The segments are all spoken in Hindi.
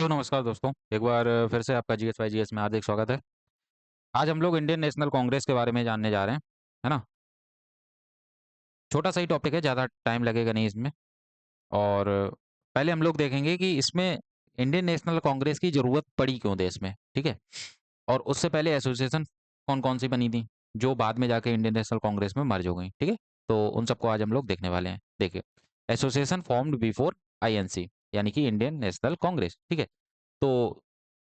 तो नमस्कार दोस्तों, एक बार फिर से आपका जीएस जीएस में हार्दिक स्वागत है। आज हम लोग इंडियन नेशनल कांग्रेस के बारे में जानने जा रहे हैं, है ना? छोटा सा ही टॉपिक है, ज़्यादा टाइम लगेगा नहीं इसमें। और पहले हम लोग देखेंगे कि इसमें इंडियन नेशनल कांग्रेस की ज़रूरत पड़ी क्यों देश में, ठीक है? और उससे पहले एसोसिएशन कौन-कौन सी बनी थी, जो बाद में जाके इंडियन नेशनल कांग्रेस में मर्ज हो गई, ठीक है? तो उन सबको आज हम लोग देखने वाले हैं। देखिए, एसोसिएशन फॉर्म्ड बिफोर आईएनसी यानी कि इंडियन नेशनल कांग्रेस, ठीक है? तो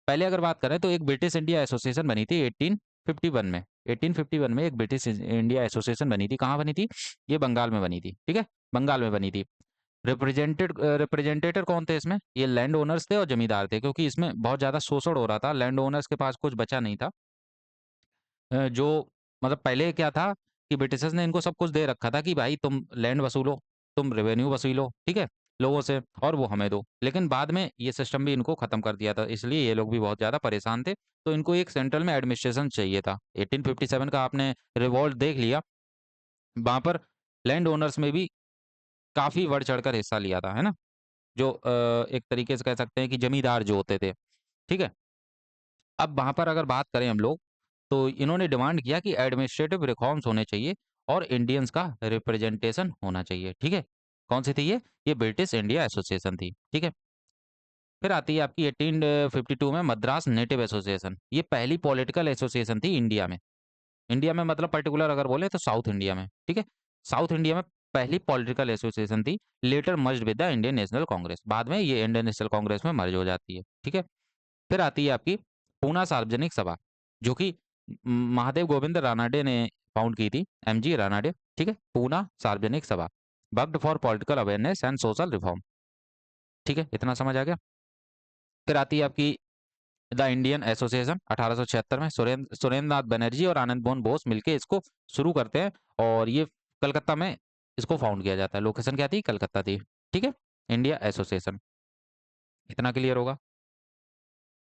पहले अगर बात करें तो एक ब्रिटिश इंडिया एसोसिएशन बनी थी 1851 में। 1851 में एक ब्रिटिश इंडिया एसोसिएशन बनी थी। कहाँ बनी थी? ये बंगाल में बनी थी, ठीक है? बंगाल में बनी थी। रिप्रेजेंटेटर कौन थे इसमें? ये लैंड ओनर्स थे और जमींदार थे, क्योंकि इसमें बहुत ज़्यादा शोषण हो रहा था। लैंड ओनर्स के पास कुछ बचा नहीं था। जो मतलब पहले क्या था कि ब्रिटिशर्स ने इनको सब कुछ दे रखा था कि भाई तुम लैंड वसूलो, तुम रेवेन्यू वसूलो, ठीक है? लोगों से, और वो हमें दो। लेकिन बाद में ये सिस्टम भी इनको खत्म कर दिया था, इसलिए ये लोग भी बहुत ज़्यादा परेशान थे। तो इनको एक सेंट्रल में एडमिनिस्ट्रेशन चाहिए था। 1857 का आपने रिवॉल्ट देख लिया, वहाँ पर लैंड ओनर्स में भी काफ़ी बढ़-चढ़ कर हिस्सा लिया था, है ना? जो एक तरीके से कह सकते हैं कि जमींदार जो होते थे, ठीक है? अब वहाँ पर अगर बात करें हम लोग, तो इन्होंने डिमांड किया कि एडमिनिस्ट्रेटिव रिफॉर्म्स होने चाहिए और इंडियंस का रिप्रेजेंटेशन होना चाहिए, ठीक है? कौन-सी थी ये? ये ब्रिटिश इंडिया एसोसिएशन थी, ठीक है? फिर आती है आपकी 1852 में मद्रास नेटिव एसोसिएशन। ये पहली पॉलिटिकल एसोसिएशन थी इंडिया में। इंडिया में मतलब पर्टिकुलर अगर बोले तो साउथ इंडिया में, ठीक है? साउथ इंडिया में पहली पॉलिटिकल एसोसिएशन थी, later merged with the Indian National Congress. बाद में ये इंडियन नेशनल कांग्रेस में मर्ज हो जाती है, ठीक है? फिर आती है आपकी पूना सार्वजनिक सभा, जो कि महादेव गोविंद रानाडे ने फाउंड की थी, एमजी रानाडे, ठीक है? पूना सार्वजनिक सभा, worked for political awareness and social reform, ठीक है? इतना समझ आ गया? फिर आती है आपकी द इंडियन एसोसिएशन 1876 में सुरेंद्र नाथ बनर्जी और आनंद मोहन बोस मिलके इसको शुरू करते हैं, और ये कलकत्ता में इसको फाउंड किया जाता है। लोकेशन क्या थी? कलकत्ता थी, ठीक है? इंडिया एसोसिएशन, इतना क्लियर होगा?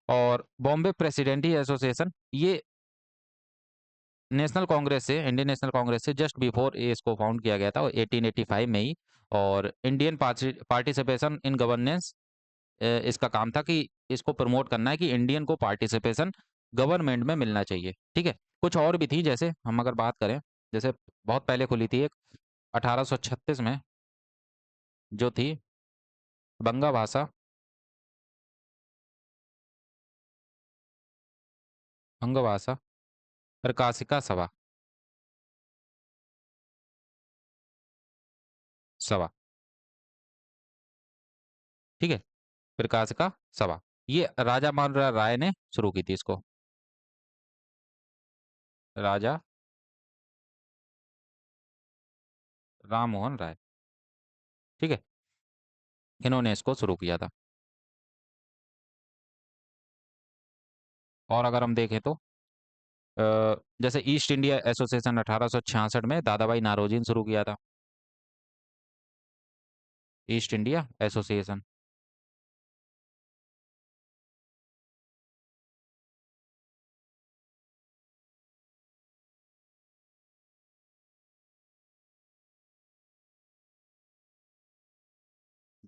और बॉम्बे प्रेसिडेंटी एसोसिएशन, ये नेशनल कांग्रेस से, इंडियन नेशनल कांग्रेस से जस्ट बिफोर ये इसको फाउंड किया गया था 1885 में ही। और इंडियन पार्टिसिपेशन इन गवर्नेंस, इसका काम था कि इसको प्रमोट करना है कि इंडियन को पार्टिसिपेशन गवर्नमेंट में मिलना चाहिए, ठीक है? कुछ और भी थी, जैसे हम अगर बात करें, जैसे बहुत पहले खुली थी एक 1836 में, जो थी बंगा भाषा बंगभाषा प्रकाशिका सभा सभा, ठीक है? प्रकाशिका सभा, ये राजा महाराजा राय ने शुरू की थी इसको। राजा राम मोहन राय, ठीक है? इन्होंने इसको शुरू किया था। और अगर हम देखें तो जैसे ईस्ट इंडिया एसोसिएशन 1866 में दादा भाई नारोजी ने शुरू किया था। ईस्ट इंडिया एसोसिएशन,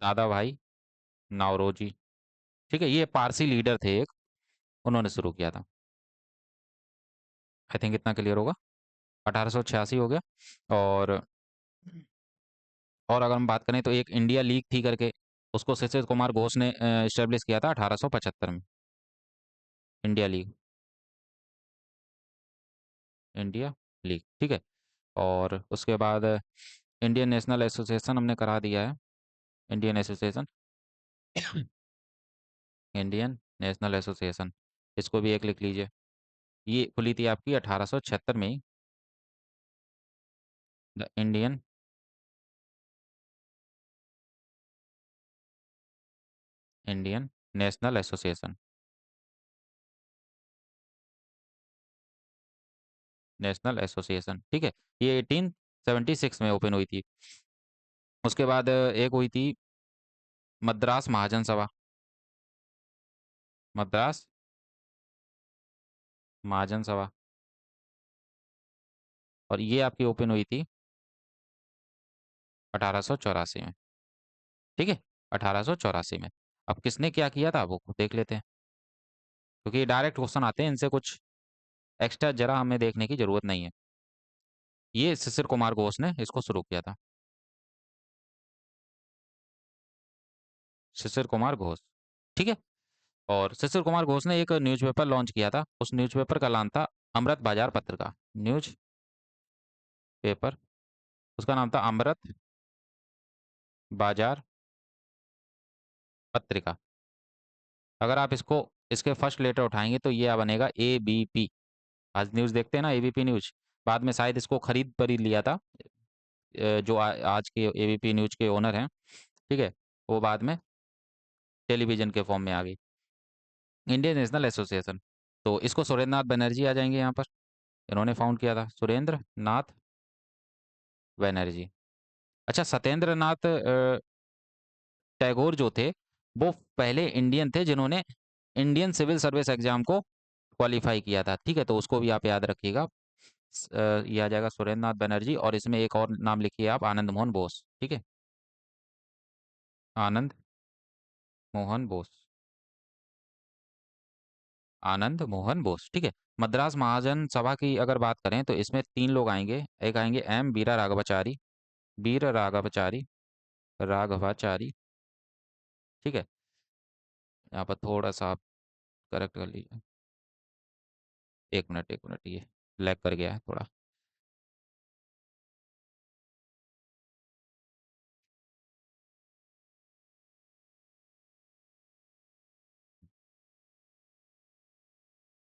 दादा भाई नारोजी, ठीक है? ये पारसी लीडर थे एक, उन्होंने शुरू किया था। आई थिंक इतना क्लियर होगा। 1886 हो गया। और अगर हम बात करें तो एक इंडिया लीग थी करके, उसको शिशिर कुमार घोष ने एस्टेब्लिश किया था 1875 में। इंडिया लीग, इंडिया लीग, ठीक है? और उसके बाद इंडियन नेशनल एसोसिएशन हमने करा दिया है। Indian association, Indian National association, इसको भी एक लिख लीजिए। ये खुली थी आपकी 1876 में ही, the Indian Indian National Association, National Association, ठीक है? ये 1876 में ओपन हुई थी। उसके बाद एक हुई थी मद्रास महाजन सभा, मद्रास महाजन सभा, और ये आपकी ओपन हुई थी 1884 में, ठीक है? 1884 में। अब किसने क्या किया था वो देख लेते हैं, क्योंकि डायरेक्ट क्वेश्चन आते हैं, इनसे कुछ एक्स्ट्रा जरा हमें देखने की जरूरत नहीं है। ये शिशिर कुमार घोष ने इसको शुरू किया था, शिशिर कुमार घोष। ठीक है। और शिशिर कुमार घोष ने एक न्यूज़पेपर लॉन्च किया था, उस न्यूज़पेपर का नाम था अमृत बाजार पत्रिका। न्यूज पेपर, उसका नाम था अमृत बाजार पत्रिका। अगर आप इसको, इसके फर्स्ट लेटर उठाएंगे तो ये बनेगा एबीपी। आज न्यूज़ देखते हैं ना, एबीपी न्यूज। बाद में शायद इसको खरीद पर ही लिया था, जो आज के एबीपी न्यूज के ओनर हैं, ठीक है, वो बाद में टेलीविजन के फॉर्म में आ गई, इंडियन नेशनल एसोसिएशन। तो इसको सुरेंद्र नाथ बनर्जी आ जाएंगे यहाँ पर, इन्होंने फाउंड किया था, सुरेंद्र नाथ बनर्जी। अच्छा, सत्येंद्र नाथ टैगोर जो थे, वो पहले इंडियन थे जिन्होंने इंडियन सिविल सर्विस एग्जाम को क्वालिफाई किया था। ठीक है, तो उसको भी आप याद रखिएगा। ये आ जाएगा सुरेंद्र नाथ बनर्जी, और इसमें एक और नाम लिखिए आप, आनंद मोहन बोस। ठीक है, आनंद मोहन बोस, आनंद मोहन बोस। ठीक है। मद्रास महाजन सभा की अगर बात करें तो इसमें 3 लोग आएंगे। एक आएंगे एम वीरा राघवाचारी, वीर राघवाचारी, राघवाचारी। ठीक है, यहाँ पर थोड़ा सा आप करेक्ट कर लीजिए। एक मिनट, एक मिनट, ये लैग कर गया है थोड़ा।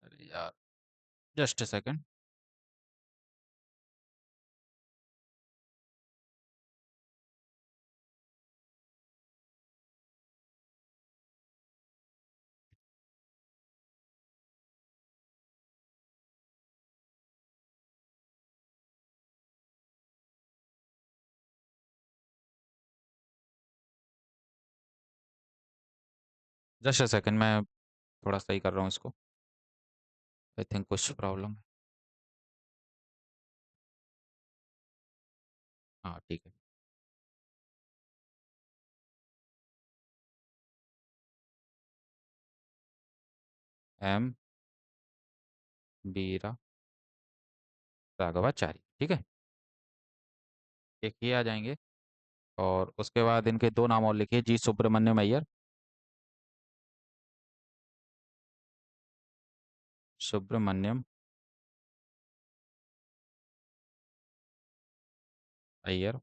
अरे यार, just a second. Just a second, मैं थोड़ा सही कर रहा हूँ इसको। आई थिंक कुछ प्रॉब्लम है। हाँ, ठीक है। एम वीरा राघवाचारी। ठीक है, एक ये आ जाएंगे। और उसके बाद इनके 2 नाम और लिखिए, जी सुब्रमण्यम अय्यर, सुब्रमण्यम अय्यर।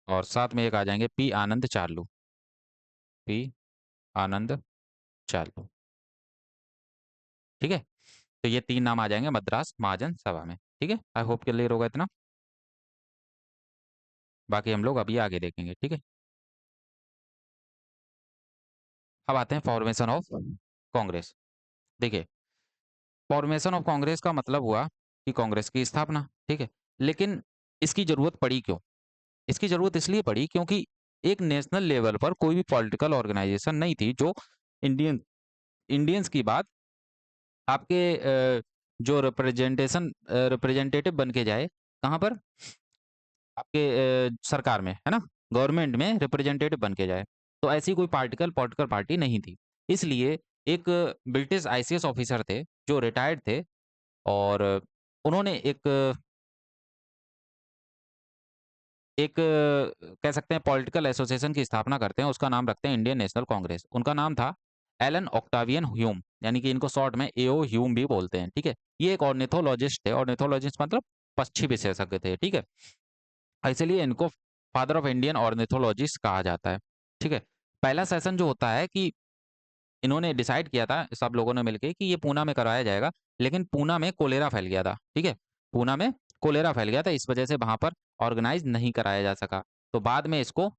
और साथ में एक आ जाएंगे पी आनंद चार्लू, पी आनंद चार्लू। ठीक है, तो ये 3 नाम आ जाएंगे मद्रास महाजन सभा में। ठीक है, आई होप क्लियर होगा इतना। बाकी हम लोग अभी आगे देखेंगे। ठीक है, अब आते हैं फॉर्मेशन ऑफ कांग्रेस। देखिए, फॉर्मेशन ऑफ कांग्रेस का मतलब हुआ कि कांग्रेस की स्थापना। ठीक है, लेकिन इसकी जरूरत पड़ी क्यों? इसकी जरूरत इसलिए पड़ी क्योंकि एक नेशनल लेवल पर कोई भी पॉलिटिकल ऑर्गेनाइजेशन नहीं थी जो इंडियन इंडियंस की बात आपके जो रिप्रेजेंटेटिव बन के जाए, कहाँ पर, आपके सरकार में, है ना, गवर्नमेंट में रिप्रेजेंटेटिव बन के जाए। तो ऐसी कोई पार्टिकल पॉलिटिकल पार्टी नहीं थी। इसलिए एक ब्रिटिश आईसीएस ऑफिसर थे जो रिटायर्ड थे, और उन्होंने एक कह सकते हैं पॉलिटिकल एसोसिएशन की स्थापना करते हैं, उसका नाम रखते हैं इंडियन नेशनल कांग्रेस। उनका नाम था एलन ऑक्टावियन ह्यूम, यानी कि इनको शॉर्ट में एओ ह्यूम भी बोलते हैं। ठीक है, ये एक ऑर्निथोलॉजिस्ट थे, ऑर्निथोलॉजिस्ट मतलब पक्षी विशेषज्ञ थे। ठीक है, इसलिए इनको फादर ऑफ इंडियन ऑर्निथोलॉजिस्ट कहा जाता है। ठीक है, पहला सेशन जो होता है कि इन्होंने डिसाइड किया था सब लोगों ने मिलकर कि ये पूना में कराया जाएगा, लेकिन पूना में कोलेरा फैल गया था। ठीक है, पूना में कोलेरा फैल गया था, इस वजह से वहां पर ऑर्गेनाइज नहीं कराया जा सका। तो बाद में इसको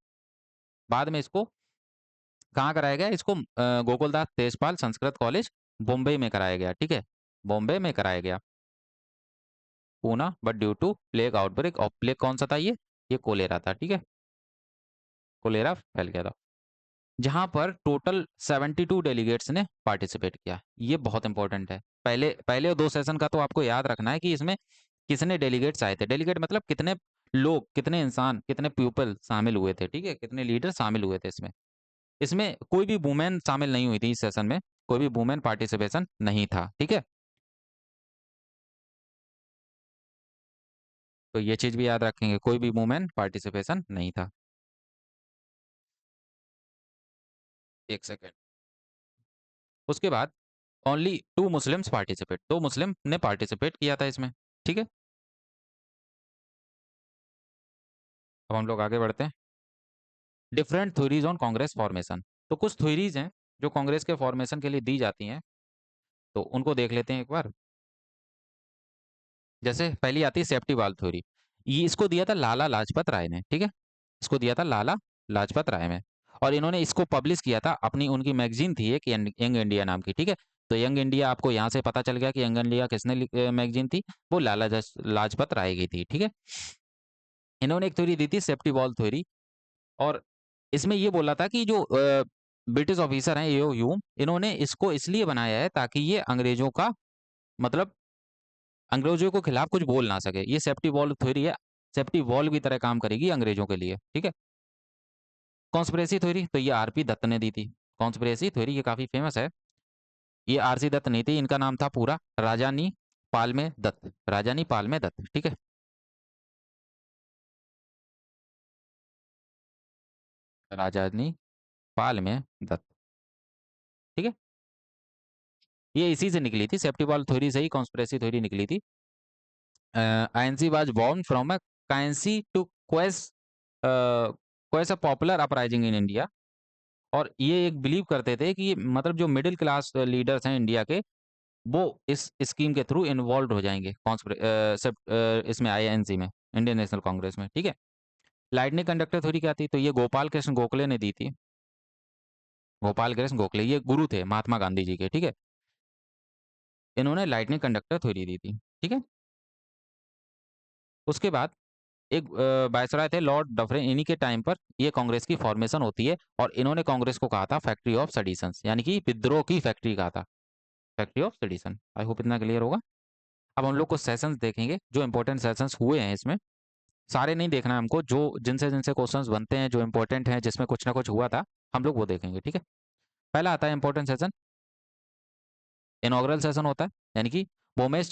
कहाँ कराया गया, इसको गोकुलदास तेजपाल संस्कृत कॉलेज बॉम्बे में कराया गया। ठीक है, बॉम्बे में कराया गया, Poona, but due to plague outbreak, और प्लेग कौन सा था, ये कोलेरा था। ठीक है, कोलेरा फैल गया था, जहां पर टोटल 72 डेलीगेट्स ने पार्टिसिपेट किया। ये बहुत इंपॉर्टेंट है। पहले पहले 2 सेशन का तो आपको याद रखना है कि इसमें कितने डेलीगेट्स आए थे। डेलीगेट मतलब कितने लोग, कितने इंसान, कितने पीपल शामिल हुए थे, ठीक है? कितने लीडर शामिल हुए थे इसमें। इसमें कोई भी वुमेन शामिल नहीं हुई थी इस सेशन में, कोई भी वुमेन पार्टिसिपेशन नहीं था, ठीक है? तो ये चीज़ भी याद रखेंगे, कोई भी वुमेन पार्टिसिपेशन नहीं था। 1 सेकंड। उसके बाद ओनली 2 मुस्लिम्स पार्टिसिपेट, 2 मुस्लिम ने पार्टिसिपेट किया था इसमें, ठीक है? अब हम लोग आगे बढ़ते हैं। Different theories on Congress formation. तो कुछ थ्योरीज हैं जो कांग्रेस के फॉर्मेशन के लिए दी जाती हैं, तो उनको देख लेते हैं एक बार। जैसे पहली आती है सेफ्टी वाल्व थ्योरी। ये इसको दिया था लाला लाजपत राय ने, ठीक है? इसको दिया था लाला लाजपत राय ने, और इन्होंने इसको पब्लिश किया था अपनी, उनकी मैगजीन थी एक यंग इंडिया नाम की, ठीक है? तो यंग इंडिया आपको यहाँ से पता चल गया कि यंग इंडिया किसने मैगजीन थी, वो लाला लाजपत राय की थी, ठीक है? इन्होंने एक थ्योरी दी थी सेफ्टी वॉल्व थ्योरी, और इसमें ये बोला था कि जो ब्रिटिश ऑफिसर हैं ये ह्यूम, इन्होंने इसको इसलिए बनाया है ताकि ये अंग्रेजों का मतलब अंग्रेजों के खिलाफ कुछ बोल ना सके। ये सेफ्टी वॉल्व थ्योरी है, सेफ्टी वॉल्व की तरह काम करेगी अंग्रेजों के लिए, ठीक है? कॉन्स्पिरेसी थ्योरी तो ये आरपी दत्त ने दी थी। कॉन्स्पिरेसी थ्योरी ये काफी फेमस है। ये आरसी दत्त नहीं थी, इनका नाम था पूरा राजानी पालमे दत्त, राजानी पालमे दत्त, ठीक है? राजानी पालमे दत्त, ठीक है? ये इसी से निकली थी, सेफ्टी वॉल्व थ्योरी से ही कॉन्स्पिरेसी थ्योरी निकली थी। INC was born from a currency to quench a popular uprising in India। और ये एक बिलीव करते थे कि मतलब जो मिडिल क्लास लीडर्स हैं इंडिया के, वो इस स्कीम के थ्रू इन्वॉल्व हो जाएंगे इसमें INC में, इंडियन नेशनल कांग्रेस में, ठीक है? लाइटनिंग कंडक्टर थ्योरी क्या थी? तो ये गोपाल कृष्ण गोखले ने दी थी। गोपाल कृष्ण गोखले ये गुरु थे महात्मा गांधी जी के, ठीक है? इन्होंने लाइटनिंग कंडक्टर थ्योरी दी थी, ठीक है? उसके बाद एक वायसराय थे लॉर्ड डफरिन, इन्हीं के टाइम पर ये कांग्रेस की फॉर्मेशन होती है, और इन्होंने कांग्रेस को कहा था फैक्ट्री ऑफ सेडिशंस, यानी कि विद्रोह की फैक्ट्री कहा था, factory of sedition. I hope इतना क्लियर होगा। अब हम लोग कुछ सेशंस देखेंगे जो इंपॉर्टेंट सेशंस हुए हैं इसमें। सारे नहीं देखना है हमको, जो जिनसे जिनसे क्वेश्चंस बनते हैं, जो इंपॉर्टेंट हैं, जिसमें कुछ ना कुछ हुआ था, हम लोग वो देखेंगे, ठीक है? पहला आता है इंपॉर्टेंट सेशन, इनॉग्रल सेशन होता है, यानी कि भूमेश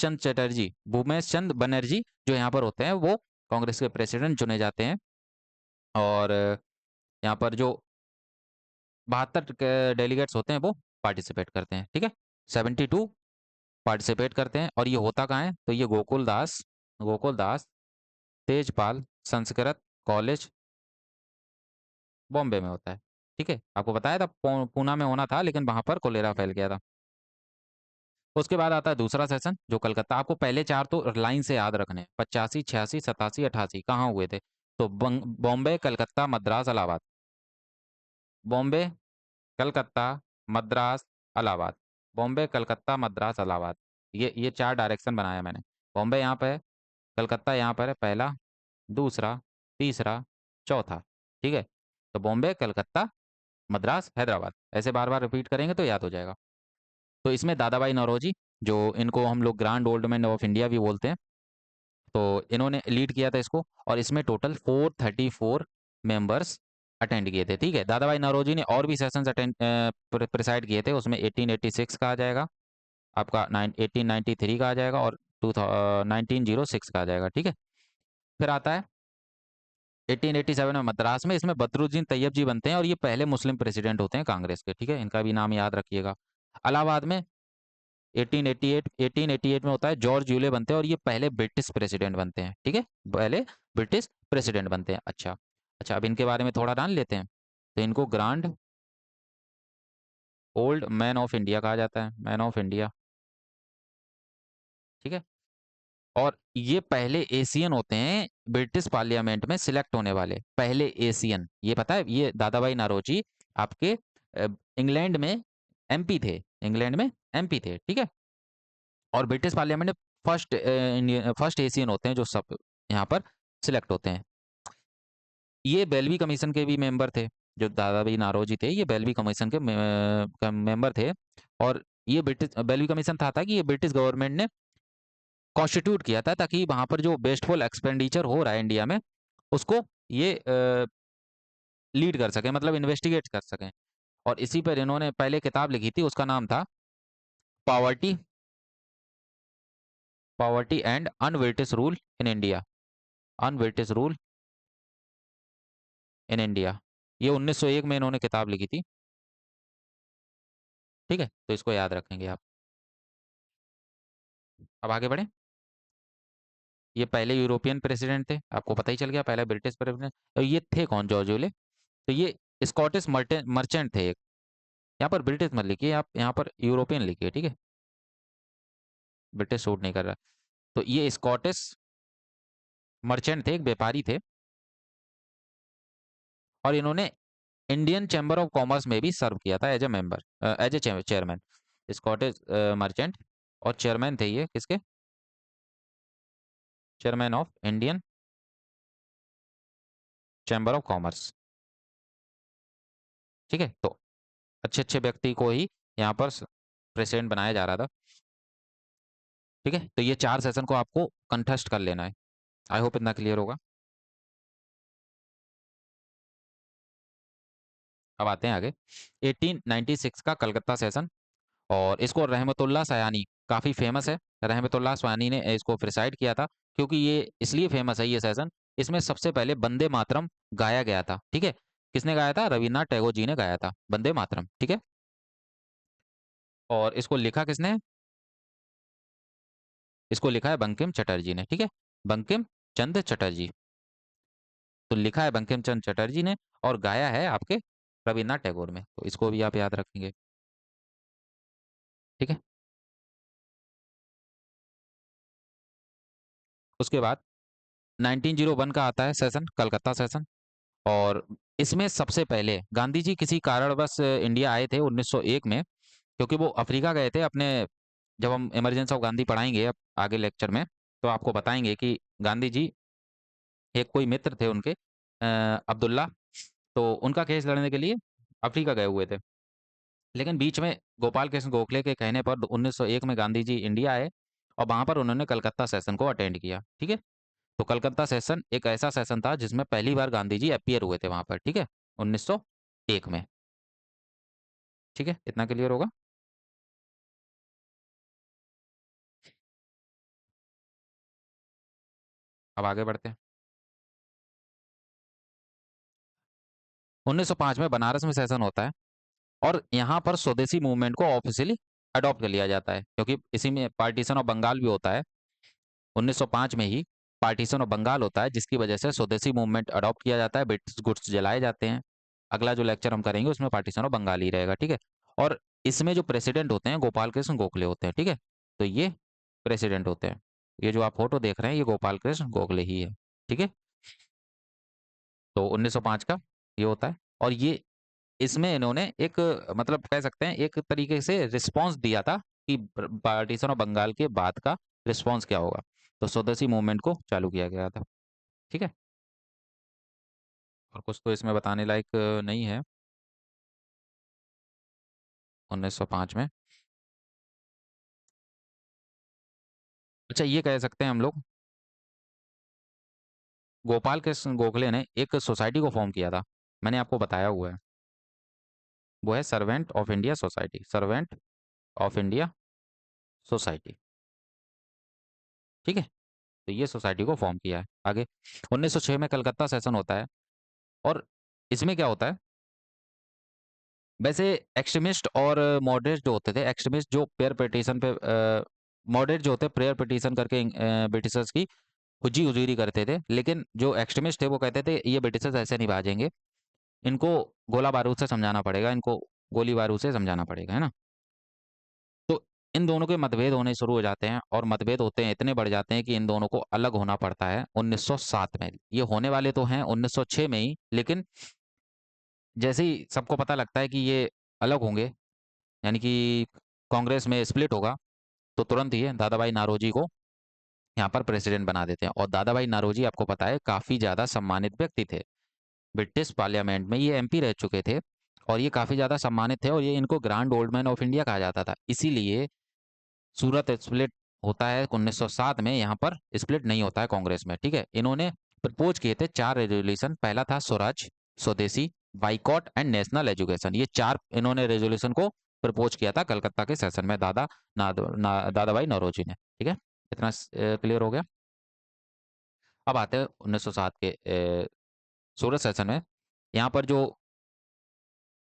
चंद बनर्जी जो यहाँ पर होते हैं, वो कांग्रेस के प्रेसिडेंट चुने जाते हैं, और यहाँ पर जो 72 डेलीगेट्स होते हैं वो पार्टिसिपेट करते हैं, ठीक है? 72 पार्टिसिपेट करते हैं, और ये होता कहाँ है? तो ये गोकुल दास तेजपाल संस्कृत कॉलेज बॉम्बे में होता है, ठीक है? आपको बताया था पूना में होना था, लेकिन वहां पर कोलेरा फैल गया था। उसके बाद आता है दूसरा सेशन जो कलकत्ता। आपको पहले 4 तो लाइन से याद रखने हैं, 85 86 87 88 कहाँ हुए थे? तो बॉम्बे कलकत्ता मद्रास इलाहाबाद, बॉम्बे कलकत्ता मद्रास इलाहाबाद, बॉम्बे कलकत्ता मद्रास इलाहाबाद। ये 4 डायरेक्शन बनाया मैंने। बॉम्बे यहाँ पे है, कलकत्ता यहाँ पर है, पहला, दूसरा, तीसरा, चौथा, ठीक है? तो बॉम्बे कलकत्ता मद्रास हैदराबाद, ऐसे बार बार रिपीट करेंगे तो याद हो जाएगा। तो इसमें दादा भाई नौरोजी, जो इनको हम लोग grand old man of India भी बोलते हैं, तो इन्होंने लीड किया था इसको, और इसमें टोटल 434 मेंबर्स अटेंड किए थे, ठीक है? दादा भाई नौरोजी ने और भी सेशंस अटेंड प्रिसाइड किए थे, उसमें 1886 का आ जाएगा आपका, 1893 का आ जाएगा, और 1906 का आ जाएगा, ठीक है? फिर आता है 1887 में मद्रास में, इसमें बदरुद्दीन तैयब जी बनते हैं, और ये पहले मुस्लिम प्रेसिडेंट होते हैं कांग्रेस के, ठीक है? इनका भी नाम याद रखिएगा। इलाहाबाद में 1888 में होता है, जॉर्ज यूले बनते हैं, और ये पहले ब्रिटिश प्रेसिडेंट बनते हैं, ठीक है? पहले ब्रिटिश प्रेसिडेंट बनते हैं। अच्छा अच्छा, अब इनके बारे में थोड़ा जान लेते हैं। तो इनको grand old man of India कहा जाता है, मैन ऑफ इंडिया, ठीक है? और ये पहले एशियन होते हैं ब्रिटिश पार्लियामेंट में सिलेक्ट होने वाले, पहले एशियन, ये पता है? ये दादा भाई नौरोजी आपके इंग्लैंड में MP थे, इंग्लैंड में MP थे, ठीक है? और ब्रिटिश पार्लियामेंट में फर्स्ट एशियन होते हैं जो सब यहाँ पर सिलेक्ट होते हैं। ये बेलवी कमीशन के भी मेंबर थे, जो दादा भाई नारोजी थे, ये बेलवी कमीशन के मेंबर थे, और ये ब्रिटिश बेलवी कमीशन था कि ये ब्रिटिश गवर्नमेंट ने कॉन्स्टिट्यूट किया था ताकि वहां पर जो वेस्टफुल एक्सपेंडिचर हो रहा है इंडिया में उसको ये लीड कर सके, मतलब इन्वेस्टिगेट कर सकें। और इसी पर इन्होंने पहले किताब लिखी थी, उसका नाम था poverty poverty and un-British rule in India. Un-British rule in India, ये 1901 में इन्होंने किताब लिखी थी। ठीक है, तो इसको याद रखेंगे आप। अब आगे बढ़े। ये पहले यूरोपियन प्रेसिडेंट थे, आपको पता ही चल गया, पहले ब्रिटिश प्रेसिडेंट। तो ये थे कौन, जॉर्ज ओले। तो ये स्कॉटिश मर्चेंट थे एक। यहाँ पर ब्रिटिश मत लिखिए, आप यहाँ पर यूरोपियन लिखिए, ठीक है, ब्रिटिश सूट नहीं कर रहा। तो ये स्कॉटिश मर्चेंट थे, एक व्यापारी थे, और इन्होंने इंडियन चैम्बर ऑफ कॉमर्स में भी सर्व किया था as a member, as a chairman. Scottish merchant, और चेयरमैन थे ये किसके, chairman of Indian Chamber of Commerce. ठीक है, तो अच्छे अच्छे व्यक्ति को ही यहाँ पर प्रेसिडेंट बनाया जा रहा था। ठीक है, तो ये 4 सेशन को आपको कंठस्थ कर लेना है। आई होप इतना क्लियर होगा। अब आते हैं आगे, 1896 का कलकत्ता सेशन, और इसको रहमतुल्लाह सयानी, काफ़ी फेमस है, रहमतुल्लाह सयानी ने इसको प्रिसाइड किया था। क्योंकि ये इसलिए फेमस है ये सेशन, इसमें सबसे पहले वंदे मातरम गाया गया था। ठीक है, किसने गाया था, रविन्द्रनाथ टैगोर जी ने गाया था वंदे मातरम। ठीक है, और इसको लिखा किसने, इसको लिखा है बंकिम चटर्जी ने। ठीक है, बंकिम चंद्र चटर्जी, तो लिखा है बंकिम चंद्र चटर्जी ने, और गाया है आपके रविन्द्रनाथ टैगोर में, तो इसको भी आप याद रखेंगे। ठीक है, उसके बाद 1901 का आता है सेशन, कलकत्ता सेशन, और इसमें सबसे पहले गांधी जी किसी कारणवश इंडिया आए थे 1901 में, क्योंकि वो अफ्रीका गए थे अपने। जब हम इमरजेंसी ऑफ गांधी पढ़ाएंगे अब आगे लेक्चर में, तो आपको बताएंगे कि गांधी जी, एक कोई मित्र थे उनके, अब्दुल्ला, तो उनका केस लड़ने के लिए अफ्रीका गए हुए थे। लेकिन बीच में गोपाल कृष्ण गोखले के कहने पर 1901 में गांधी जी इंडिया आए, और वहां पर उन्होंने कलकत्ता सेशन को अटेंड किया। ठीक है, तो कलकत्ता सेशन एक ऐसा सेशन था जिसमें पहली बार गांधी जी अपीयर हुए थे वहां पर। ठीक है, 1901 में। ठीक है, इतना क्लियर होगा। अब आगे बढ़ते हैं। 1905 में बनारस में सेशन होता है, और यहाँ पर स्वदेशी मूवमेंट को ऑफिशियली अडॉप्ट कर लिया जाता है, क्योंकि इसी में पार्टीशन ऑफ बंगाल भी होता है। 1905 में ही पार्टीशन ऑफ बंगाल होता है, जिसकी वजह से स्वदेशी मूवमेंट अडॉप्ट किया जाता है, ब्रिटिश गुड्स जलाए जाते हैं। अगला जो लेक्चर हम करेंगे उसमें पार्टीशन ऑफ बंगाल ही रहेगा। ठीक है, और इसमें जो प्रेसिडेंट होते हैं गोपाल कृष्ण गोखले होते हैं। ठीक है, तो ये प्रेसिडेंट होते हैं। ये जो आप फोटो देख रहे हैं ये गोपाल कृष्ण गोखले ही है। ठीक है, तो 1905 का ये होता है, और ये इसमें इन्होंने एक मतलब कह सकते हैं एक तरीके से रिस्पॉन्स दिया था कि पार्टीशन ऑफ बंगाल के बाद का रिस्पॉन्स क्या होगा, तो स्वदेशी मूवमेंट को चालू किया गया था। ठीक है, और कुछ तो इसमें बताने लायक नहीं है। 1905 में, अच्छा ये कह सकते हैं हम लोग, गोपाल कृष्ण गोखले ने एक सोसाइटी को फॉर्म किया था, मैंने आपको बताया हुआ है, वो है servant of India society, servant of India society. ठीक है, तो ये सोसाइटी को फॉर्म किया है। आगे 1906 में कलकत्ता सेशन होता है, और इसमें क्या होता है, वैसे एक्सट्रीमिस्ट और मॉडरेट जो होते थे, एक्सट्रीमिस्ट जो प्रेयर पिटीशन पे, मॉडरेट जो होते हैं प्रेयर पिटीशन करके ब्रिटिशर्स की हुजी हुजूरी करते थे, लेकिन जो एक्सट्रीमिस्ट थे वो कहते थे ये ब्रिटिशर्स ऐसे नहीं भाजेंगे, इनको गोला बारूद से समझाना पड़ेगा, इनको गोली बारूद से समझाना पड़ेगा, है ना। तो इन दोनों के मतभेद होने शुरू हो जाते हैं, और मतभेद होते हैं इतने बढ़ जाते हैं कि इन दोनों को अलग होना पड़ता है 1907 में। ये होने वाले तो हैं 1906 में ही, लेकिन जैसे ही सबको पता लगता है कि ये अलग होंगे, यानी कि कांग्रेस में स्प्लिट होगा, तो तुरंत ही दादा भाई नारोजी को यहाँ पर प्रेसिडेंट बना देते हैं। और दादा भाई नारोजी आपको पता है काफ़ी ज़्यादा सम्मानित व्यक्ति थे, ब्रिटिश पार्लियामेंट में ये एमपी रह चुके थे, और ये काफ़ी ज़्यादा सम्मानित थे, और ये इनको grand old man of India कहा जाता था। इसीलिए सूरत स्प्लिट होता है 1907 में, यहाँ पर स्प्लिट नहीं होता है कांग्रेस में, ठीक है। इन्होंने प्रपोज किए थे 4 रेजोल्यूशन। पहला था स्वराज, स्वदेशी, बाइकॉट एंड नेशनल एजुकेशन। ये 4 इन्होंने रेजोल्यूशन को प्रपोज किया था कलकत्ता के सेशन में दादा भाई नौरोजी ने, ठीक है। इतना क्लियर हो गया। अब आते हैं 1907 के सूरत सेशन में। यहाँ पर जो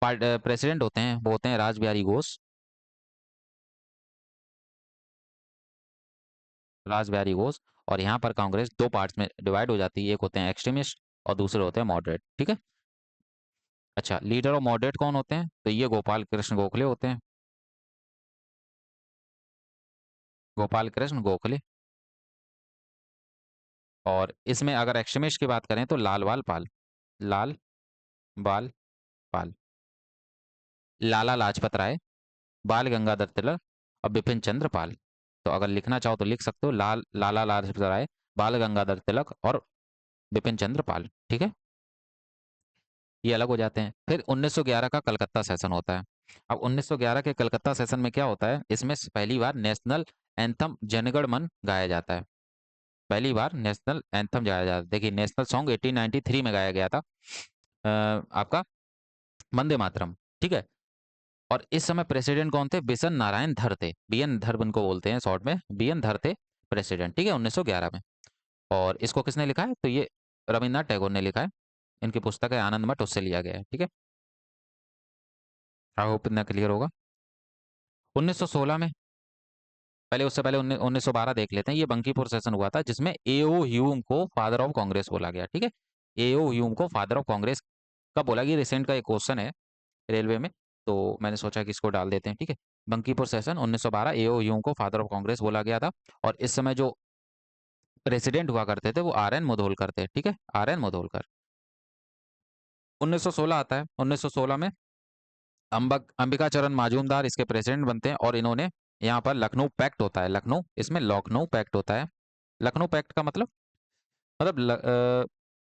प्रेसिडेंट होते हैं वो होते हैं राज बिहारी घोष। राज बिहारी घोष। और यहाँ पर कांग्रेस 2 पार्ट्स में डिवाइड हो जाती है, एक होते हैं एक्सट्रीमिस्ट और दूसरे होते हैं मॉडरेट, ठीक है। अच्छा, लीडर और मॉडरेट कौन होते हैं? तो ये गोपाल कृष्ण गोखले होते हैं। गोपाल कृष्ण गोखले। और इसमें अगर एक्सट्रीमिस्ट की बात करें तो लाल बाल पाल। लाल बाल पाल। लाला लाजपत राय, बाल गंगाधर तिलक और बिपिन चंद्र पाल। तो अगर लिखना चाहो तो लिख सकते हो लाला लाजपत राय, बाल गंगाधर तिलक और बिपिन चंद्र पाल, ठीक है। ये अलग हो जाते हैं। फिर 1911 का कलकत्ता सेशन होता है। अब 1911 के कलकत्ता सेशन में क्या होता है, इसमें पहली बार नेशनल एंथम जनगण मन गाया जाता है। पहली बार नेशनल एंथम गाया जाता है। देखिए, नेशनल सॉन्ग 1893 में गाया गया था, आपका वंदे मातरम, ठीक है। और इस समय प्रेसिडेंट कौन थे? बिशन नारायण धर थे। बीएन धर उनको बोलते हैं शॉर्ट में, बीएन धर थे प्रेसिडेंट, ठीक है, 1911 में। और इसको किसने लिखा है? तो ये रविन्द्रनाथ टैगोर ने लिखा है। इनकी पुस्तक है आनंद मठ, उससे लिया गया है, ठीक है। आई होप इतना क्लियर होगा। 1916 में, पहले उससे पहले 1912 देख लेते हैं। ये बंकीपुर सेशन हुआ था जिसमें एओ ह्यूम को फादर ऑफ कांग्रेस बोला गया, ठीक है। एओ ह्यूम को फादर ऑफ कांग्रेस कब बोला गया? रिसेंट का एक क्वेश्चन है रेलवे में, तो मैंने सोचा कि इसको डाल देते हैं, ठीक है। बंकीपुर सेशन 1912, एओ ह्यूम को फादर ऑफ कांग्रेस बोला गया था। और इस समय जो प्रेसिडेंट हुआ करते थे वो आर एन मुधोलकर थे, ठीक है, आर एन मुधोलकर। 1916 आता है। 1916 में अंबिका चरण माजूमदार इसके प्रेसिडेंट बनते हैं। और इन्होंने यहाँ पर लखनऊ पैक्ट होता है, लखनऊ, इसमें लखनऊ पैक्ट होता है। लखनऊ पैक्ट का मतलब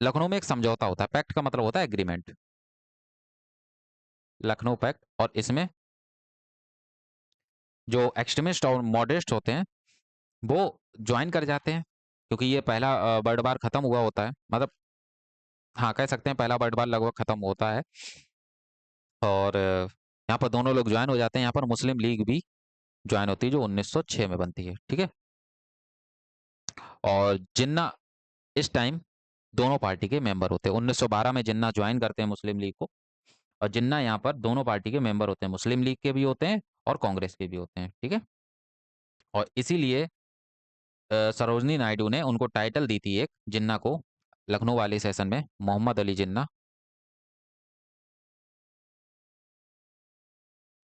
लखनऊ में एक समझौता होता है। पैक्ट का मतलब होता है एग्रीमेंट। लखनऊ पैक्ट। और इसमें जो एक्सट्रीमिस्ट और मॉडरेट होते हैं वो ज्वाइन कर जाते हैं, क्योंकि ये पहला वर्ल्ड वार खत्म हुआ होता है, मतलब हाँ कह सकते हैं पहला वर्ल्ड वार लगभग खत्म होता है। और यहाँ पर दोनों लोग ज्वाइन हो जाते हैं। यहाँ पर मुस्लिम लीग भी ज्वाइन होती है जो 1906 में बनती है, ठीक है। और जिन्ना इस टाइम दोनों पार्टी के मेंबर होते हैं। 1912 में जिन्ना ज्वाइन करते हैं मुस्लिम लीग को। और जिन्ना यहाँ पर दोनों पार्टी के मेंबर होते हैं, मुस्लिम लीग के भी होते हैं और कांग्रेस के भी होते हैं, ठीक है। और इसीलिए सरोजनी नायडू ने उनको टाइटल दी थी एक, जिन्ना को, लखनऊ वाले सेशन में, मोहम्मद अली जिन्ना।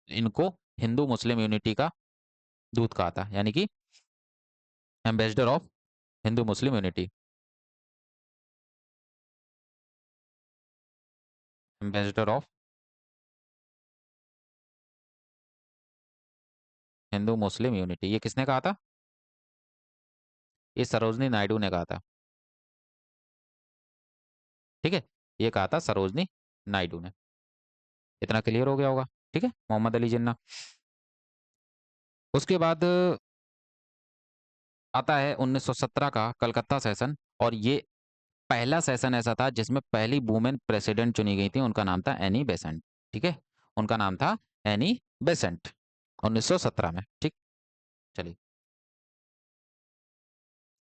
इनको हिंदू मुस्लिम यूनिटी का दूत कहा था, यानी कि ambassador of Hindu Muslim unity. Ambassador of Hindu Muslim unity, ये किसने कहा था? ये सरोजनी नायडू ने कहा था, ठीक है। ये कहा था सरोजनी नायडू ने। इतना क्लियर हो गया होगा, ठीक है, मोहम्मद अली जिन्ना। उसके बाद आता है 1917 का कलकत्ता सेशन। और ये पहला सेशन ऐसा था जिसमें पहली वुमेन प्रेसिडेंट चुनी गई थी। उनका नाम था एनी बेसेंट, ठीक है। उनका नाम था एनी बेसेंट, 1917 में, ठीक। चलिए,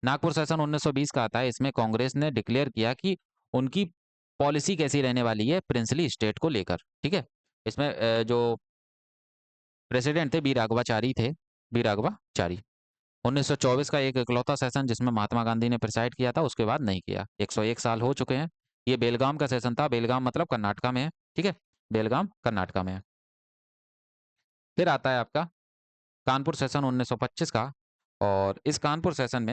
नागपुर सेशन 1920 का आता है। इसमें कांग्रेस ने डिक्लेयर किया कि उनकी पॉलिसी कैसी रहने वाली है प्रिंसली स्टेट को लेकर, ठीक है। इसमें जो प्रेसिडेंट थे बी राघवाचारी थे, बी राघवाचारी। 1924 का एक इकलौता सेशन जिसमें महात्मा गांधी ने प्रिसाइड किया था, उसके बाद नहीं किया। 101 साल हो चुके हैं। ये बेलगाम का सेशन था। बेलगाम मतलब कर्नाटका में है, ठीक है। बेलगाम कर्नाटका में है। फिर आता है आपका कानपुर सेशन 1925 का। और इस कानपुर सेशन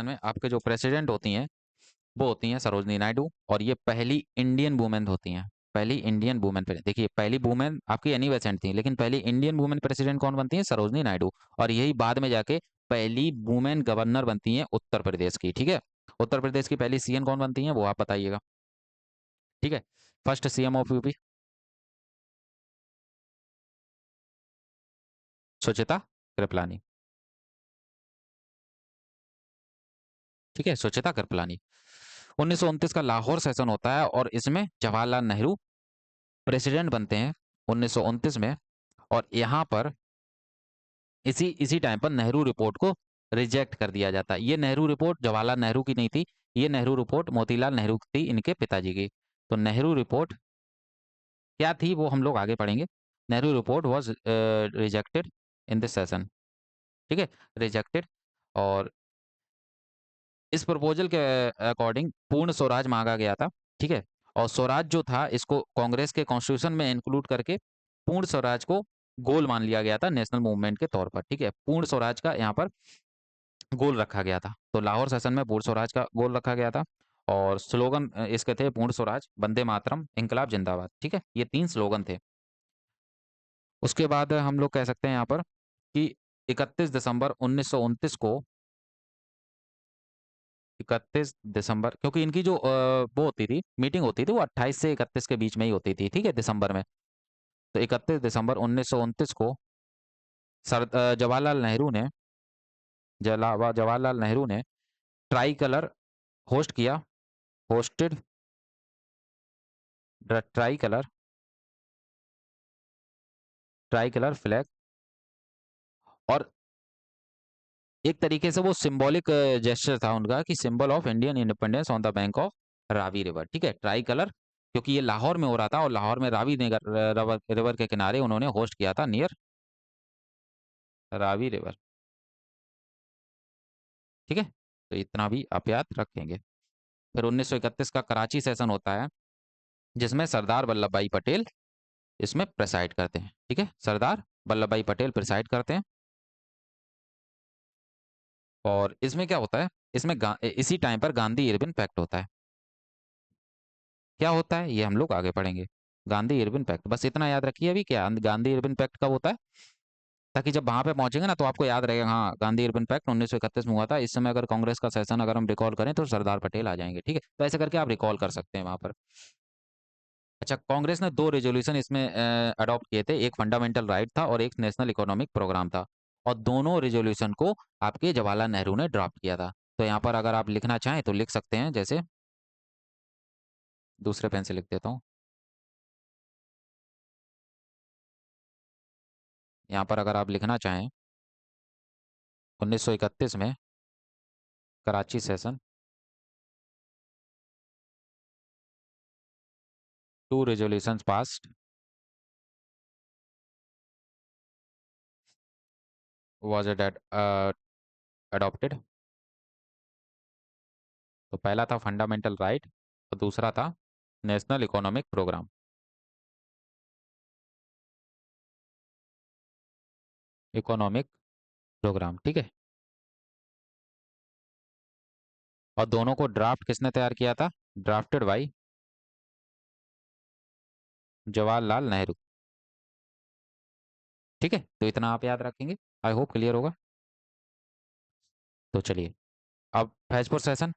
में आपके जो प्रेसिडेंट होती हैं वो होती हैं सरोजनी नायडू। और ये पहली इंडियन वुमेन होती हैं, पहली इंडियन वुमेन। देखिए, पहली वुमेन आपकी एनी बेसेंट थी, लेकिन पहली इंडियन वुमेन प्रेसिडेंट कौन बनती है? सरोजनी नायडू। और यही बाद में जाके पहली वुमेन गवर्नर बनती हैं उत्तर प्रदेश की, ठीक है। उत्तर प्रदेश की पहली सीएम कौन बनती है वो आप बताइएगा, ठीक है। फर्स्ट सीएम ऑफ यूपी, सुचिता कृपलानी, ठीक है, सुचेता कृपलानी। 1929 का लाहौर सेशन होता है और इसमें जवाहरलाल नेहरू प्रेसिडेंट बनते हैं 1929 में। और यहाँ पर इसी इसी टाइम पर नेहरू रिपोर्ट को रिजेक्ट कर दिया जाता है। ये नेहरू रिपोर्ट जवाहरलाल नेहरू की नहीं थी, ये नेहरू रिपोर्ट मोतीलाल नेहरू की थी, इनके पिताजी की। तो नेहरू रिपोर्ट क्या थी वो हम लोग आगे पढ़ेंगे। Nehru report was rejected in this session, ठीक है, रिजेक्टेड। और इस प्रपोजल के अकॉर्डिंग पूर्ण स्वराज मांगा गया था, ठीक है। और स्वराज जो था इसको कांग्रेस के कॉन्स्टिट्यूशन में इंक्लूड करके पूर्ण स्वराज को गोल मान लिया गया था नेशनल मूवमेंट के तौर पर, ठीक है। पूर्ण स्वराज का यहाँ पर गोल रखा गया था। तो लाहौर सेशन में पूर्ण स्वराज का गोल रखा गया था। और स्लोगन इसके थे पूर्ण स्वराज, वंदे मातरम, इंकलाब जिंदाबाद, ठीक है। ये 3 स्लोगन थे। उसके बाद हम लोग कह सकते हैं यहाँ पर कि 31 दिसंबर 1929 को, 31 दिसंबर, क्योंकि इनकी जो वो होती थी, मीटिंग होती थी, वो 28 से 31 के बीच में ही होती थी, ठीक है, दिसंबर में। तो 31 दिसंबर 1929 को जवाहरलाल नेहरू ने जवाहरलाल नेहरू ने ट्राई कलर होस्ट किया, hosted try colour, try colour flag. और एक तरीके से वो सिंबॉलिक जेस्चर था उनका कि symbol of Indian independence on the bank of Ravi river, ठीक है, ट्राई कलर। क्योंकि ये लाहौर में हो रहा था और लाहौर में रावी रिवर के किनारे उन्होंने होस्ट किया था, नियर रावी रिवर, ठीक है। तो इतना भी आप याद रखेंगे। फिर 1931 का कराची सेशन होता है जिसमें सरदार वल्लभ भाई पटेल इसमें प्रेसाइड करते हैं, ठीक है, सरदार वल्लभ भाई पटेल प्रेसाइड करते हैं। और इसमें क्या होता है, इसमें इसी टाइम पर गांधी इरविन पैक्ट होता है। क्या होता है ये हम लोग आगे पढ़ेंगे। गांधी इरविन पैक्ट, बस इतना याद रखिए अभी, क्या गांधी इरविन पैक्ट कब होता है, ताकि जब वहां पे पहुंचेंगे ना तो आपको याद रहेगा, हाँ गांधी इरविन पैक्ट 1931 में हुआ था। इस समय अगर कांग्रेस का सेशन अगर हम रिकॉल करें तो सरदार पटेल आ जाएंगे, ठीक है। तो ऐसे करके आप रिकॉल कर सकते हैं वहां पर। अच्छा, कांग्रेस ने 2 रेजोल्यूशन इसमें अडॉप्ट किए थे, एक फंडामेंटल राइट था और एक नेशनल इकोनॉमिक प्रोग्राम था। और दोनों रेजोल्यूशन को आपके जवाहरलाल नेहरू ने ड्राफ्ट किया था। तो यहाँ पर अगर आप लिखना चाहें तो लिख सकते हैं, जैसे दूसरे पेन से लिख देता हूँ। यहाँ पर अगर आप लिखना चाहें 1931 में Karachi session, 2 resolutions passed was adopted. तो पहला था फंडामेंटल राइट और दूसरा था national economic programme, economic programme, ठीक है। और दोनों को ड्राफ्ट किसने तैयार किया था, ड्राफ्टेड बाई जवाहरलाल नेहरू, ठीक है। तो इतना आप याद रखेंगे, आई होप क्लियर होगा। तो चलिए, अब फैजपुर सेशन।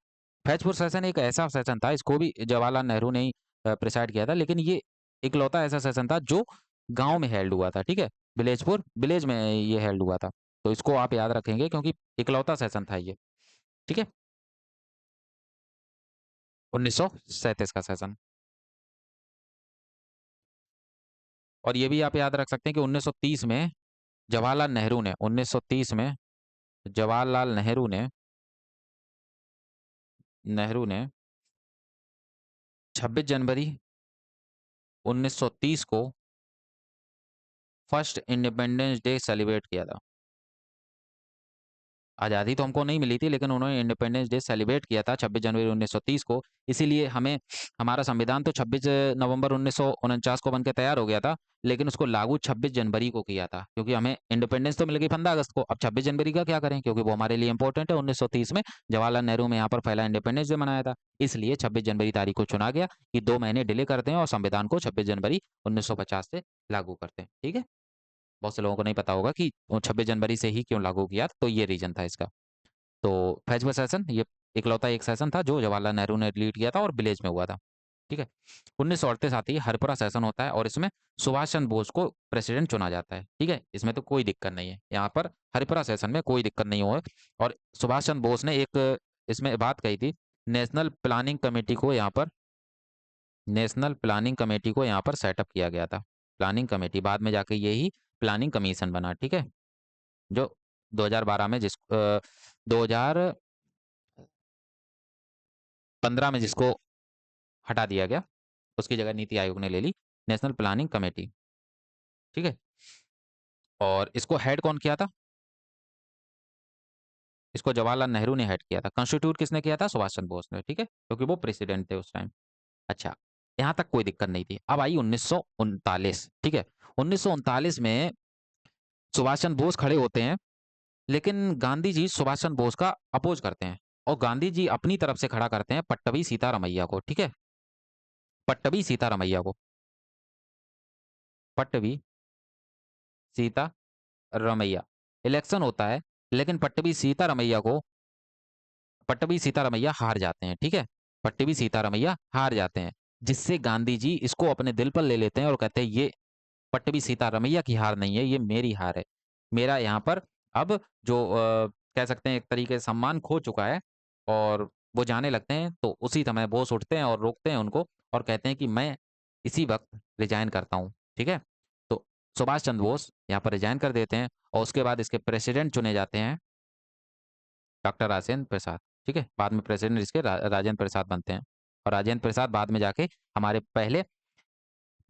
फैजपुर सेशन एक ऐसा सेशन था, इसको भी जवाहरलाल नेहरू ने ही प्रिसाइड किया था, लेकिन ये इकलौता ऐसा सेशन था जो गांव में हेल्ड हुआ था, ठीक है। विलेजपुर विलेज में ये हेल्ड हुआ था। तो इसको आप याद रखेंगे क्योंकि इकलौता सेशन था ये, ठीक है। 1937 का सेशन। और ये भी आप याद रख सकते हैं कि 1930 में जवाहरलाल नेहरू ने 1930 में जवाहरलाल नेहरू ने 26 जनवरी 1930 को फर्स्ट इंडिपेंडेंस डे सेलिब्रेट किया था। आज़ादी तो हमको नहीं मिली थी, लेकिन उन्होंने इंडिपेंडेंस डे सेलिब्रेट किया था 26 जनवरी 1930 को। इसीलिए हमें, हमारा संविधान तो 26 नवंबर 1949 को बनकर तैयार हो गया था, लेकिन उसको लागू 26 जनवरी को किया था, क्योंकि हमें इंडिपेंडेंस तो मिल गई 15 अगस्त को। अब 26 जनवरी का क्या करें, क्योंकि वो हमारे लिए इंपॉर्टेंट है। 1930 में जवाहरलाल नेहरू में यहाँ पर पहला इंडिपेंडेंस डे मनाया था, इसलिए 26 जनवरी तारीख को चुना गया कि 2 महीने डिले करते हैं और संविधान को 26 जनवरी 1950 से लागू करते हैं, ठीक है। बहुत से लोगों को नहीं पता होगा कि 26 जनवरी से ही क्यों लागू किया, तो ये रीजन था इसका। तो फैजपुर सेशन ये इकलौता एक सेशन था जो जवाहरलाल नेहरू ने लीड किया था और विलेज में हुआ था। ठीक है। 1938 आती है, हरिपुरा सेशन होता है और इसमें सुभाष चंद्र बोस को प्रेसिडेंट चुना जाता है। ठीक है, इसमें तो कोई दिक्कत नहीं है, यहाँ पर हरिपुरा सेशन में कोई दिक्कत नहीं हुआ। और सुभाष चंद्र बोस ने एक इसमें बात कही थी, नेशनल प्लानिंग कमेटी को यहाँ पर नेशनल प्लानिंग कमेटी को यहाँ पर सेटअप किया गया था। प्लानिंग कमेटी बाद में जाके यही प्लानिंग कमीशन बना। ठीक है, जो 2012 में 2015 में जिसको हटा दिया गया, उसकी जगह नीति आयोग ने ले ली नेशनल प्लानिंग कमेटी। ठीक है, और इसको हेड कौन किया था? इसको जवाहरलाल नेहरू ने हेड किया था। कॉन्स्टिट्यूट किसने किया था? सुभाष चंद्र बोस ने। ठीक है, क्योंकि वो प्रेसिडेंट थे उस टाइम। अच्छा, यहाँ तक कोई दिक्कत नहीं थी। अब आई 1939। ठीक है, 1939 में सुभाष चंद्र बोस खड़े होते हैं, लेकिन गांधी जी सुभाष चंद्र बोस का अपोज करते हैं और गांधी जी अपनी तरफ से खड़ा करते हैं पट्टभी सीतारामैया को। ठीक है, पट्टभी सीतारामैया को, पट्टभी सीतारामैया। इलेक्शन होता है, लेकिन पट्टभी सीतारामैया हार जाते हैं। ठीक है, पट्टभी सीतारामैया हार जाते हैं, जिससे गांधी जी इसको अपने दिल पर ले लेते हैं और कहते हैं ये पट्टभी सीतारामैया की हार नहीं है, ये मेरी हार है। मेरा यहाँ पर अब जो कह सकते हैं एक तरीके से सम्मान खो चुका है, और वो जाने लगते हैं। तो उसी समय बोस उठते हैं और रोकते हैं उनको और कहते हैं कि मैं इसी वक्त रिजाइन करता हूँ। ठीक है, तो सुभाष चंद्र बोस यहाँ पर रिजाइन कर देते हैं और उसके बाद इसके प्रेसिडेंट चुने जाते हैं डॉक्टर राजेंद्र प्रसाद। ठीक है, बाद में प्रेसिडेंट इसके राजेंद्र प्रसाद बनते हैं, और राजेंद्र प्रसाद बाद में जाके हमारे पहले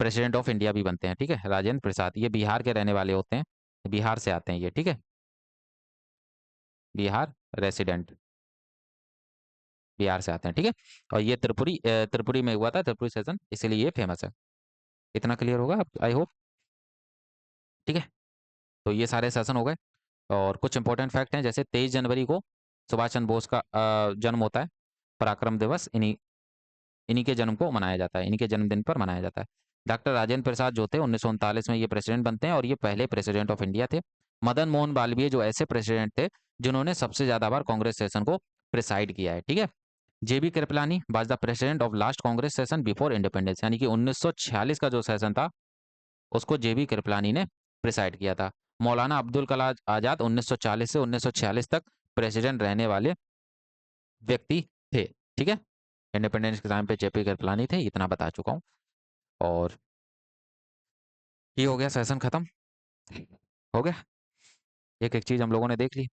प्रेसिडेंट ऑफ इंडिया भी बनते हैं। ठीक है, राजेंद्र प्रसाद, ये बिहार के रहने वाले होते हैं, बिहार से आते हैं ये। ठीक है, बिहार रेसिडेंट, बिहार से आते हैं। ठीक है, और ये त्रिपुरी में हुआ था, त्रिपुरी सेशन, इसीलिए ये फेमस है। इतना क्लियर होगा आई होप। ठीक है, तो ये सारे सेशन हो गए। और कुछ इंपॉर्टेंट फैक्ट हैं, जैसे 23 जनवरी को सुभाष चंद्र बोस का जन्म होता है। पराक्रम दिवस इन्हीं इन्हीं के जन्म को मनाया जाता है, इन्हीं के जन्मदिन पर मनाया जाता है। डॉक्टर राजेंद्र प्रसाद जो थे 1939 में ये प्रेसिडेंट बनते हैं और ये पहले प्रेसिडेंट ऑफ इंडिया थे। मदन मोहन मालवीय जो ऐसे प्रेसिडेंट थे जिन्होंने सबसे ज्यादा बार कांग्रेस सेशन को प्रिसाइड किया है। ठीक है, JB Kripalani was the president of last Congress session before independence, यानी कि 1946 का जो सेशन था उसको जेबी कृपलानी ने प्रिसाइड किया था। मौलाना अब्दुल कलाम आजाद 1940 से 1946 तक प्रेसिडेंट रहने वाले व्यक्ति थे। ठीक है, इंडिपेंडेंस के टाइम पे जेपी कृपलानी थे, इतना बता चुका हूँ। और ये हो गया सेशन खत्म, हो गया। एक एक चीज हम लोगों ने देख ली,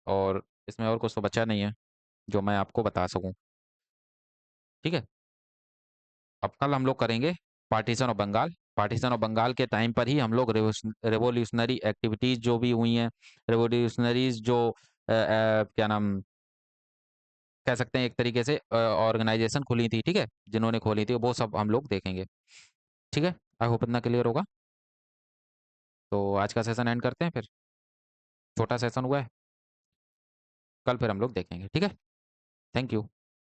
और इसमें और कुछ तो बचा नहीं है जो मैं आपको बता सकूं। ठीक है, अब कल हम लोग करेंगे partition of Bengal. Partition of Bengal के टाइम पर ही हम लोग रेवोल्यूशनरी एक्टिविटीज जो भी हुई हैं, रेवोल्यूशनरीज जो क्या नाम कह सकते हैं, एक तरीके से ऑर्गेनाइजेशन खुली थी। ठीक है, जिन्होंने खोली थी वो सब हम लोग देखेंगे। ठीक है, आई होप इतना क्लियर होगा। तो आज का सेशन एंड करते हैं फिर, छोटा सेशन हुआ है, कल फिर हम लोग देखेंगे। ठीक है, थैंक यू।